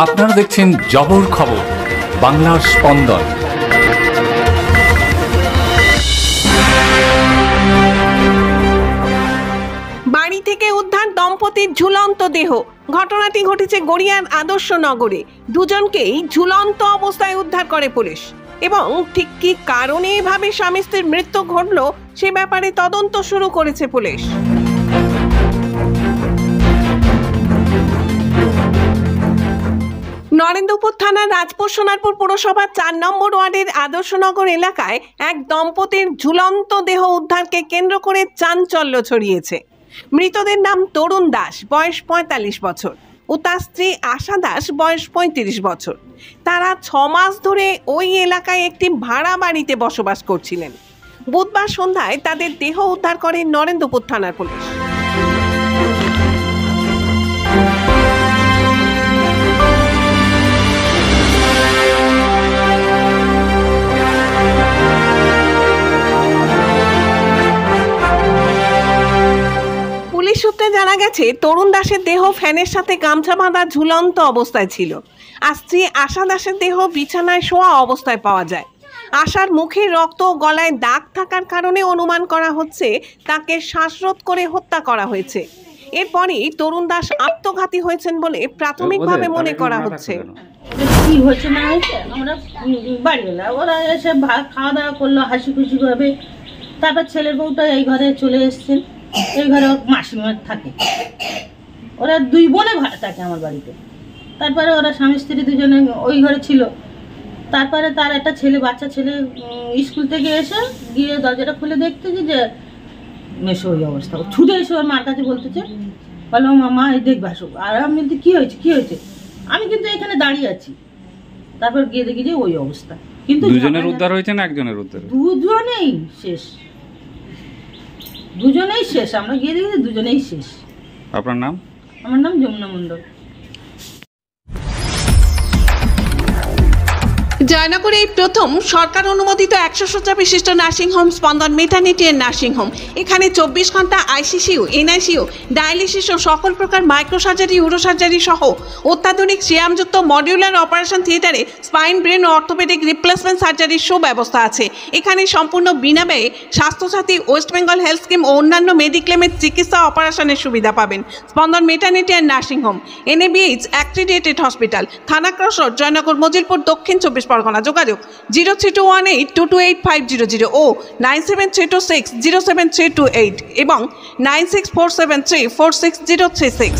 আপনারা দেখছেন জবর খবর, বাংলার স্পন্দন। বাড়ি থেকে উদ্ধার দম্পতির ঝুলন্ত দেহ। ঘটনাটি ঘটেছে গড়িয়ার আদর্শ নগরে। দুজনকেই ঝুলন্ত অবস্থায় উদ্ধার করে পুলিশ, এবং ঠিক কি কারণে এভাবে স্বামী স্ত্রীর মৃত্যু ঘটলো সে ব্যাপারে তদন্ত শুরু করেছে পুলিশ। নরেন্দ্রপুর থানার রাজপুর সোনারপুর পুরসভার ৪ নম্বর ওয়ার্ডের আদর্শনগর এলাকায় এক দম্পতির ঝুলন্ত দেহ উদ্ধারকে কেন্দ্র করে চাঞ্চল্য ছড়িয়েছে। মৃতদের নাম তরুণ দাস, বয়স ৪৫ বছর, ও তার স্ত্রী আশা দাস, বয়স ৩৫ বছর। তারা ৬ মাস ধরে ওই এলাকায় একটি ভাড়া বাড়িতে বসবাস করছিলেন। বুধবার সন্ধ্যায় তাদের দেহ উদ্ধার করে নরেন্দ্রপুর থানার পুলিশ। পুলিশ সূত্রে জানা গেছে, তরুণ দাসের দেহ ফ্যানের সাথে গামছা বাঁধা ঝুলন্ত অবস্থায় ছিল, আর স্ত্রী আশা দাসের দেহ বিছানায় শোয়া অবস্থায় পাওয়া যায়। আশার মুখে রক্ত ও গলায় দাগ থাকার কারণে অনুমান করা হচ্ছে তাকে শ্বাসরোধ করে হত্যা করা হয়েছে। এরপরই তরুণ দাস আত্মঘাতী হয়েছেন বলে প্রাথমিকভাবে মনে করা হচ্ছে। কি হয়েছে না হয়েছে আমরা বাড়িওয়ালা ওরা এসে খাওয়া দাওয়া করলো হাসি খুশি ভাবে। তারপর ছেলের বউটা এই ঘরে চলে এসছেন। এই ঘরে মাসিমা থাকে, ওরা 2 বোনে ভাড়া থাকে আমার বাড়িতে। তারপরে ওরা স্বামী স্ত্রী দুজনে ওই ঘরে ছিল। তারপরে তার একটা ছেলে, বাচ্চা ছেলে স্কুল থেকে এসে গিয়ে দরজাটা খুলে দেখতেছে যে মেশো ওই অবস্থা। ও ছুটে এসে ওর মার কাছে বলতেছে, বলো মামা এই দেখবে আসো। আর আমি বলতে কি হয়েছে কি হয়েছে, আমি কিন্তু এখানে দাঁড়িয়ে আছি। তারপর গিয়ে দেখি যে ওই অবস্থা। কিন্তু দুজনের উদ্ধার হয়েছে না একজনের উদ্ধার? দুজনেই শেষ, দুজনেই শেষ। আমরা গিয়ে দেখি দুজনেই শেষ। আপনার নাম? আমার নাম যমুনা মণ্ডল। জয়নগরে এই প্রথম সরকার অনুমোদিত 100 শয্যা বিশিষ্ট নার্সিংহোম স্পন্দন মেটার্নিটি এন্ড নার্সিংহোম। এখানে 24 ঘন্টা আইসিসিউ, এনআইসিউ, ডায়ালিসিস ও সকল প্রকার মাইক্রোসার্জারি, ইউরোসার্জারি সহ অত্যাধুনিক সিয়ামযুক্ত মডিউলার অপারেশন থিয়েটারে স্পাইন, ব্রেন ও অর্থোপেডিক রিপ্লেসমেন্ট সার্জারির সুব্যবস্থা আছে। এখানে সম্পূর্ণ বিনা ব্যয়ে Swasthyasathi, West Bengal health scheme ও অন্যান্য মেডিক্লেমের চিকিৎসা অপারেশনের সুবিধা পাবেন। Spandan maternity and nursing home, NABH accredited hospital, Thana cross road, Joynagar, Majilpur, Dakshin 24 Pargana. যোগাযোগ 0321822850 ও 9732607328 এবং 9647346036।